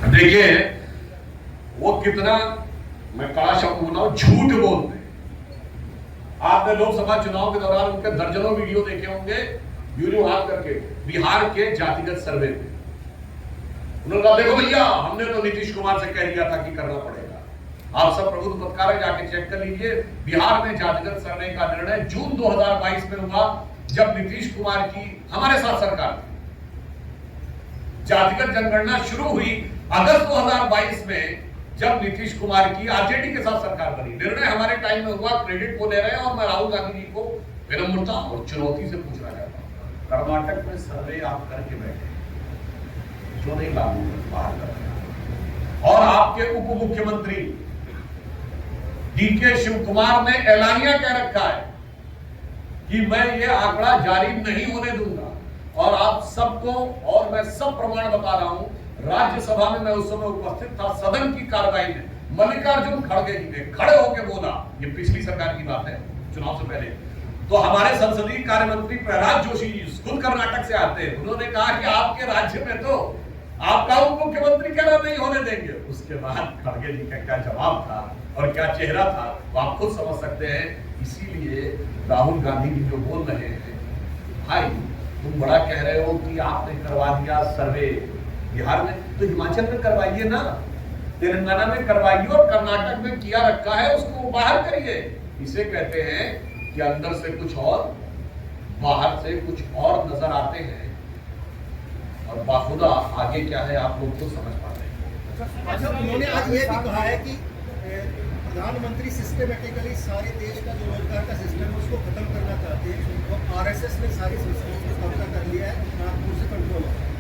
देखिए वो कितना, मैं कड़ा शब्द बोला, झूठ बोलते हैं। आपने लोकसभा चुनाव के दौरान उनके दर्जनों वीडियो देखे होंगे, वीडियो हाथ करके बिहार के जातिगत सर्वे में उन्होंने कहा देखो भैया हमने तो नीतीश कुमार से कह दिया था कि करना पड़ेगा। आप सब प्रबुद्ध पत्रकार जाके चेक कर लीजिए, बिहार में जातिगत सर्वे का निर्णय जून 2022 में हुआ, जब नीतीश कुमार की हमारे साथ सरकार थी। जातिगत जनगणना शुरू हुई अगस्त 2022 में, जब नीतीश कुमार की आरजेडी के साथ सरकार बनी। निर्णय हमारे टाइम में हुआ, क्रेडिट को ले रहे हैं, और मैं राहुल गांधी जी को विनम्रता और चुनौती से पूछना चाहता हूं, कर्नाटक में सर्वे आप करके बैठे जो नहीं लागू बाहर कर रहे, और आपके उप मुख्यमंत्री डीके शिव कुमार ने ऐलानिया कह रखा है कि मैं ये आंकड़ा जारी नहीं होने दूंगा। और आप सबको, और मैं सब प्रमाण बता रहा हूं, राज्यसभा में मैं उस समय उपस्थित था, सदन की कार्रवाई में मल्लिकार्जुन खड़गे जी ने खड़े होकर बोला, ये पिछली सरकार की बात है, चुनाव से पहले, तो हमारे संसदीय कार्य मंत्री प्रहलाद जोशी जी खुद कर्नाटक से आते हैं, उन्होंने कहा कि आपके राज्य में तो आपका उप मुख्यमंत्री कहना नहीं होने देंगे। उसके बाद खड़गे जी का क्या जवाब था और क्या चेहरा था वो आप खुद समझ सकते हैं। इसीलिए राहुल गांधी जी जो बोल रहे हैं, भाई तुम बड़ा कह रहे हो कि आपने करवा दिया सर्वे बिहार में, तो हिमाचल में करवाइए ना, तेलंगाना में करवाइए, और कर्नाटक में किया रखा है उसको बाहर करिए। इसे कहते हैं कि अंदर से कुछ और बाहर से कुछ और नजर आते हैं, और बाखुदा आगे क्या है आप लोग को समझ पाते हैं। अच्छा, उन्होंने आज ये भी कहा है कि प्रधानमंत्री सिस्टमेटिकली सारे देश का जो रोजगार का सिस्टम है उसको खत्म करना चाहते हैं, तो आरएसएस ने सारी सिस्टम को कब्जा कर लिया है, नागपुर से कंट्रोल है।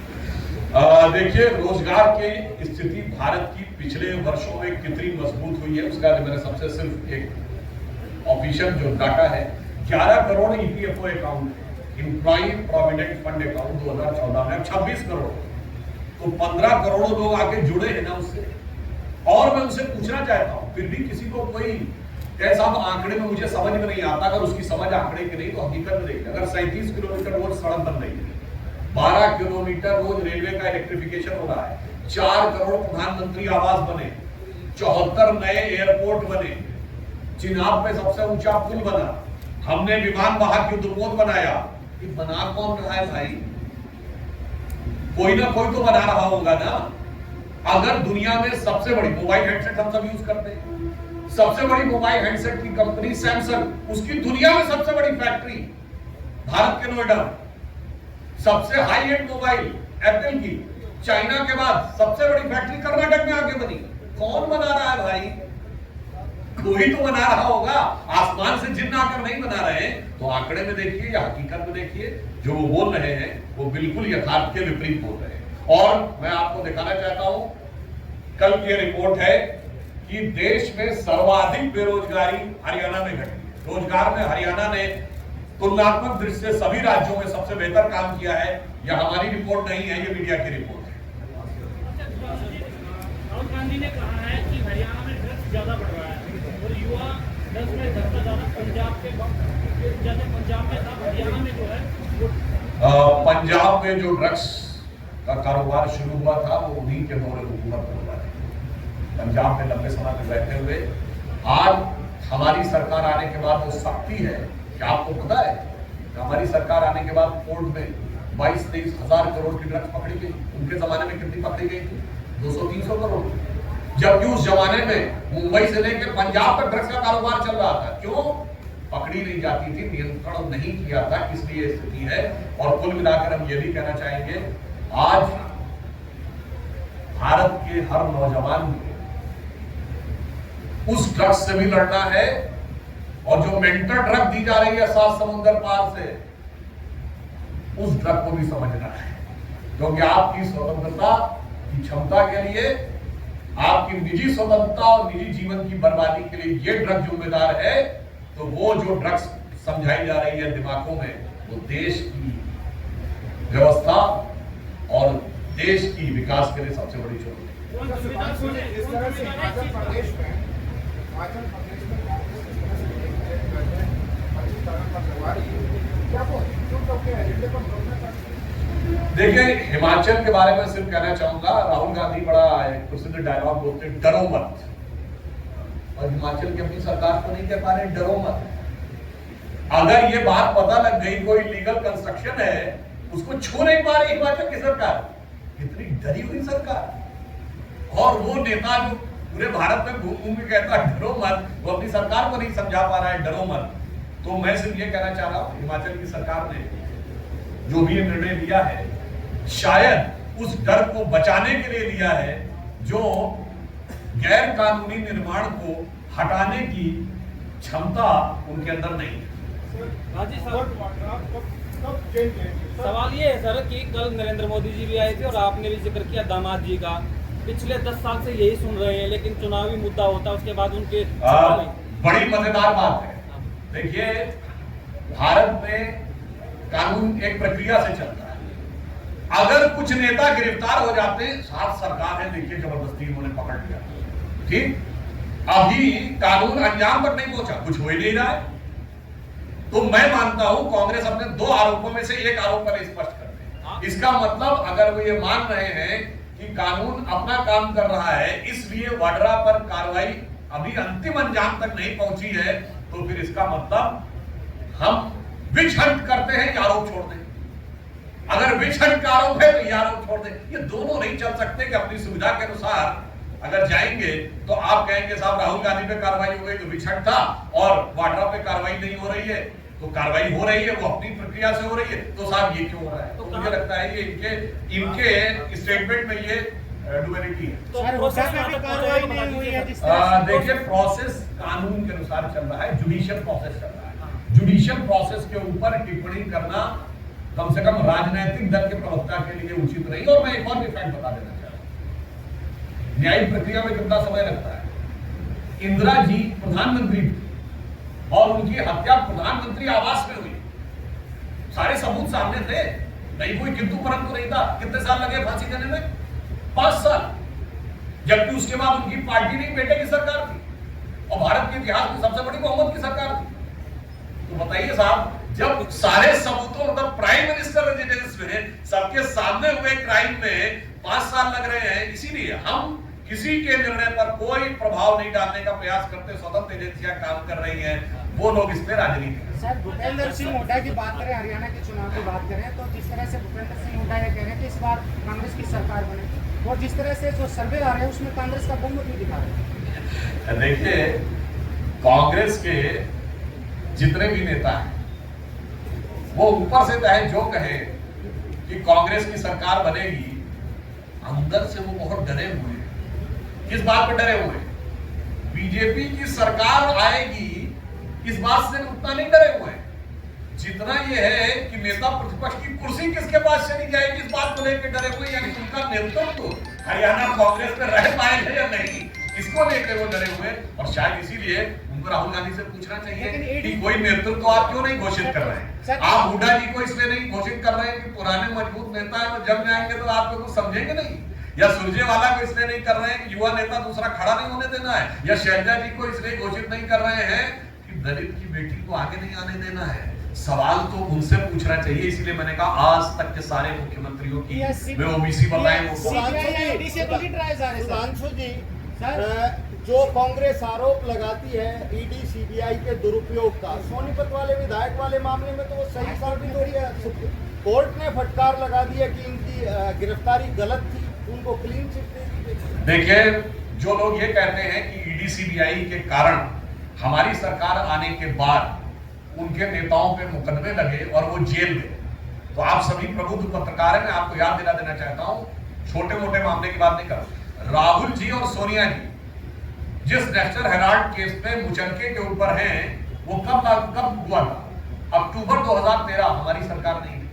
देखिए रोजगार की स्थिति भारत की पिछले वर्षों में कितनी मजबूत हुई है उसका मेरे सबसे सिर्फ एक ऑफिशियल जो डाटा है, 11 crore EPFO account, employ provident fund account 2014 में 26 करोड़, तो 15 करोड़ लोग आके जुड़े हैं ना उससे। और मैं उनसे पूछना चाहता हूं, फिर भी किसी को कोई कैसा आंकड़े में मुझे समझ में नहीं आता, अगर उसकी समझ आंकड़े की नहीं तो हकीकत में देखिए, अगर 37 किलोमीटर रोज सड़क बन रही है, 12 किलोमीटर रोज रेलवे का इलेक्ट्रिफिकेशन हो रहा है, 4 करोड़ प्रधानमंत्री आवास बने, 74 नए एयरपोर्ट बने, चिनाब पे सबसे ऊंचा पुल बना, हमने विमान वाहक युद्धपोत बनाया, ये बना कौन रहा है भाई? कोई ना कोई तो बना रहा होगा ना। अगर दुनिया में सबसे बड़ी मोबाइल हेडसेट हम सब यूज करते हैं, सबसे बड़ी मोबाइल हेडसेट की कंपनी सैमसंग, उसकी दुनिया में सबसे बड़ी फैक्ट्री भारत के नोएडा, सबसे हाई एंड मोबाइल एप्पल की चाइना के बाद सबसे बड़ी फैक्ट्री कर्नाटक में आके बनी। कौन बना रहा है भाई? कोई तो बना रहा होगा, आसमान से जिन्न आकर नहीं बना रहे हैं। तो आंकड़े में देखिए या हकीकत में देखिए, जो वो बोल रहे हैं वो बिल्कुल यथार्थ के विपरीत बोल रहे हैं। और मैं आपको दिखाना चाहता हूं, कल की रिपोर्ट है कि देश में सर्वाधिक बेरोजगारी हरियाणा में घटी है। रोजगार में हरियाणा ने तुलनात्मक दृष्टि से सभी राज्यों में सबसे बेहतर काम किया है। यह हमारी रिपोर्ट नहीं है, ये मीडिया की रिपोर्ट है। राहुल गांधी ने कहा है कि हरियाणा में ड्रग्स ज्यादा बढ़ रहा है और युवा ड्रग्स में धरता ज्यादा पंजाब के जैसे पंजाब में था, हरियाणा में जो है वो पंजाब में जो ड्रग्स का कारोबार शुरू हुआ था वो उन्हीं के दौरे हुकूमत में हुआ है। पंजाब में लंबे समय में बैठे हुए, आज हमारी सरकार आने के बाद वो सख्ती है। क्या आपको पता है हमारी सरकार आने के बाद कोर्ट में 22-23 हजार करोड़ की ड्रग्स पकड़ी गई? उनके जमाने में कितनी पकड़ी गई थी? 200-300 करोड़। जबकि उस जमाने में मुंबई से लेकर पंजाब तक ड्रग्स का कारोबार चल रहा था। क्यों पकड़ी नहीं जाती थी? नियंत्रण नहीं किया था, इसलिए स्थिति है। और कुल मिलाकर हम ये भी कहना चाहेंगे, आज भारत के हर नौजवान को उस ड्रग्स से भी लड़ना है, और जो मेंटल ड्रग दी जा रही है 7 समुंदर पार से, उस ड्रग को भी समझना है। क्योंकि आपकी स्वतंत्रता की क्षमता के लिए, आपकी निजी स्वतंत्रता और निजी जीवन की बर्बादी के लिए ये ड्रग जिम्मेदार है। तो वो जो ड्रग्स समझाई जा रही है दिमागों में, वो देश की व्यवस्था और देश की विकास के लिए सबसे बड़ी चुनौती है। देखिए, हिमाचल के बारे में सिर्फ कहना चाहूंगा, राहुल गांधी बड़ा एक प्रसिद्ध डायलॉग बोलते हैं, डरो मत, और हिमाचल की अपनी सरकार को नहीं कह पा रहे डरो मत। अगर ये बात पता लग गई कोई लीगल कंस्ट्रक्शन है, उसको छू नहीं पा रही हिमाचल की सरकार, कितनी डरी हुई सरकार। और वो नेता जो पूरे भारत में घूम घूम के कहता है डरो मत, वो अपनी सरकार को नहीं समझा पा रहा है डरो मत। तो मैं सिर्फ ये कहना चाह रहा हूं, हिमाचल की सरकार ने जो भी निर्णय लिया है, शायद उस डर को बचाने के लिए लिया है, जो गैर कानूनी निर्माण को हटाने की क्षमता उनके अंदर नहीं है। राजीव साहब, सवाल ये है सर कि कल नरेंद्र मोदी जी भी आए थे और आपने भी जिक्र किया दामाद जी का, पिछले 10 साल से यही सुन रहे हैं, लेकिन चुनावी मुद्दा होता है उसके बाद उनके बड़ी मजेदार बात है। देखिए, भारत में कानून एक प्रक्रिया से चलता है। अगर कुछ नेता गिरफ्तार हो जाते, साथ सरकार है, देखिए जबरदस्ती उन्होंने पकड़ लिया, ठीक, अभी कानून अंजाम तक नहीं पहुंचा, कुछ हो ही नहीं रहा है। तो मैं मानता हूं कांग्रेस अपने 2 आरोपों में से एक आरोप पर स्पष्ट करते हैं। इसका मतलब अगर वो ये मान रहे हैं कि कानून अपना काम कर रहा है, इसलिए वाड्रा पर कार्रवाई अभी अंतिम अंजाम तक नहीं पहुंची है, तो फिर इसका मतलब हम विच हंट करते हैं या आरोप छोड़ दें। अगर विच हंट का आरोप है तो ये आरोप छोड़ दें। ये दोनों नहीं चल सकते कि अपनी सुविधा के अनुसार अगर जाएंगे तो आप कहेंगे साहब राहुल गांधी पे कार्रवाई हो गई तो विच हंट था, और वाड्रा पे कार्रवाई नहीं हो रही है, तो कार्रवाई हो रही है, वो अपनी प्रक्रिया से हो रही है, तो साहब ये क्यों हो रहा है? तो मुझे लगता है ये इनके स्टेटमेंट में ये डुअलिटी है। तो प्रोसेस में कार्रवाई नहीं हुई है। देखिए, प्रोसेस कानून के अनुसार चल रहा है, जुडिशियल प्रोसेस चल रहा है। जुडिशियल प्रोसेस के ऊपर टिप्पणी करना कम से कम राजनीतिक दल के प्रवक्ता के लिए उचित नहीं। और मैं एक और भी फैक्ट बता देना चाहता हूं, न्यायिक प्रक्रिया में कितना समय लगता है। इंदिरा जी प्रधानमंत्री और उनकी हत्या प्रधानमंत्री आवास में हुई, सारे सबूत सामने थे, नहीं कोई किंतु परंतु नहीं था। कितने साल लगे फांसी देने में? 5 साल। जबकि उसके बाद उनकी पार्टी नहीं, बेटे की सरकार थी, और भारत के इतिहास में सबसे बड़ी बहुमत की सरकार थी। तो बताइए साहब, जब सारे सबूतों मतलब प्राइम मिनिस्टर रेजिडेंस में सबके सामने हुए क्राइम में 5 साल लग रहे हैं, इसीलिए हम किसी के निर्णय पर कोई प्रभाव नहीं डालने का प्रयास करते। स्वतंत्र एजेंसियां काम कर रही हैं, वो लोग इस पे राजनीति। सर, भूपेंद्र सिंह हुड्डा की बात करें, हरियाणा के चुनाव की बात करें, तो जिस तरह से भूपेंद्र सिंह हुड्डा ये कह रहे हैं कि इस बार कांग्रेस की सरकार बनेगी, और जिस तरह से जो सर्वे आ रहे हैं उसमें कांग्रेस का बहुमत भी दिखा रहे हैं। देखिए, कांग्रेस के जितने भी नेता हैं वो ऊपर से चाहे जो कहे कि कांग्रेस की सरकार बनेगी, अंदर से वो बहुत डरे हुए हैं। किस बात पर डरे हुए? बीजेपी की सरकार आएगी इस बात से उतना नहीं डरे हुए, जितना ये है कि नेता प्रतिपक्ष की कुर्सी किसके पास चली जाएगी इस बात को लेकर डरे हुए। यानी उनका नेतृत्व हरियाणा कांग्रेस में रह पाएगा या नहीं, इसको लेकर वो डरे हुए। और शायद इसीलिए उनको राहुल गांधी से पूछना चाहिए कि कोई नेतृत्व आप क्यों नहीं घोषित कर रहे हैं। आप हुड्डा जी को इसलिए नहीं घोषित कर रहे हैं कि पुराने मजबूत नेता है, तो जब जाएंगे तो आप कुछ समझेंगे नहीं। या सुरजेवाला को इसलिए नहीं कर रहे हैं कि युवा नेता दूसरा खड़ा नहीं होने देना है। या शैलजा जी को इसलिए घोषित नहीं कर रहे हैं कि दलित की बेटी को आगे नहीं आने देना है। सवाल तो उनसे पूछना चाहिए। इसलिए मैंने कहा आज तक के सारे मुख्यमंत्रियों की वे ओबीसी बताएं वो सुधांशु जी, जो कांग्रेस आरोप लगाती है ईडी सीबीआई के दुरुपयोग का, सोनीपत वाले विधायक वाले मामले में तो वो सही साबित हो रही है। कोर्ट ने फटकार लगा दी है कि इनकी गिरफ्तारी गलत थी, उनको क्लीन चिट दे दी। देखिए, जो लोग ये कहते हैं कि ईडी सीबीआई के कारण हमारी सरकार आने के बाद उनके नेताओं पे मुकदमे लगे और वो जेल गए, तो आप सभी प्रबुद्ध पत्रकार हैं, मैं आपको याद दिला देना चाहता हूं, छोटे मोटे मामले की बात नहीं कर रहा। राहुल जी और सोनिया जी जिस नेशनल हेराल्ड केस में मुचलके के ऊपर हैं, वो कब हुआ था? अक्टूबर 2013, हमारी सरकार नहीं थी।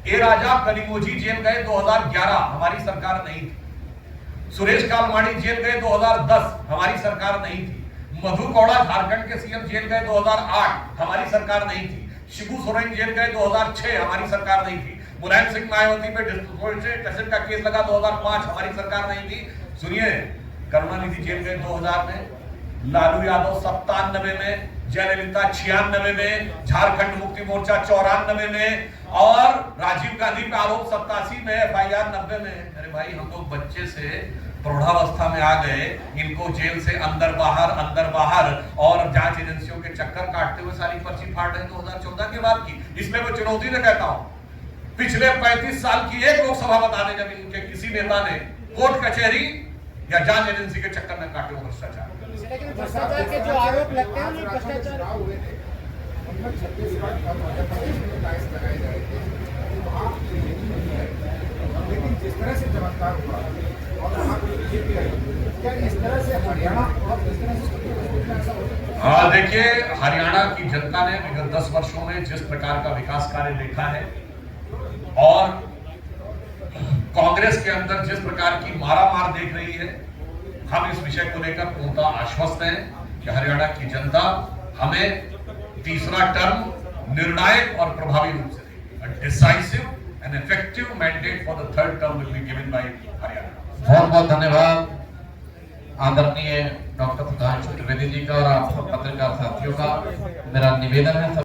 ए राजा कनिमोझी जेल गए 2011, हमारी सरकार नहीं थी। सुरेश कालमाड़ी जेल गए 2010, हमारी सरकार नहीं थी। मधु कौड़ा झारखंड के सीएम जेल गए 2008, हमारी सरकार नहीं थी। शिबू सोरेन जेल गए 2006, हमारी सरकार नहीं थी। मुलायम सिंह मायावती पे डिस्पोजेशन का केस लगा 2005, हमारी सरकार नहीं थी। सुनिए, करुणानिधि जेल गए 2000 में, लालू यादव 97 में जयललिता 96 में, झारखंड मुक्ति मोर्चा 94 में और राजीव गांधी पे आरोप 87 में, FIR 90 में। अरे भाई हम लोग बच्चे से प्रौढ़ावस्था में आ गए, इनको जेल से अंदर बाहर और जांच एजेंसियों के चक्कर काटते हुए सारी पर्ची फाड़ रहे 2014 के बाद की। इसमें मैं चुनौती से कहता हूं, पिछले 35 साल की एक लोकसभा बता दें जब इनके किसी नेता ने कोर्ट कचहरी या जांच एजेंसी के चक्कर में काटे हो भ्रष्टाचार। लेकिन भ्रष्टाचार के जो आरोप लगते हैं वो भ्रष्टाचार हुए थे, उनमें छत्तीसगढ़ और मध्य प्रदेश में टैक्स लगाए गए थे, वहाँ लेकिन जिस तरह से चमत्कार हुआ और वहाँ पर बीजेपी आई, क्या इस तरह से हरियाणा और इस तरह से ऐसा हो सकता है? हाँ देखिए, हरियाणा की जनता ने विगत 10 वर्षों में जिस प्रकार का विकास कार्य देखा है और कांग्रेस के अंदर जिस प्रकार की मारामार देख रही है, हम इस विषय को लेकर पूर्णतः आश्वस्त हैं कि हरियाणा की जनता हमें तीसरा टर्म निर्णायक और प्रभावी रूप से देगी। Decisive and effective mandate for the third term will be given by Haryana. बहुत बहुत धन्यवाद आदरणीय डॉक्टर सुधांशु त्रिवेदी जी का और आप सब पत्रकार साथियों का। मेरा निवेदन है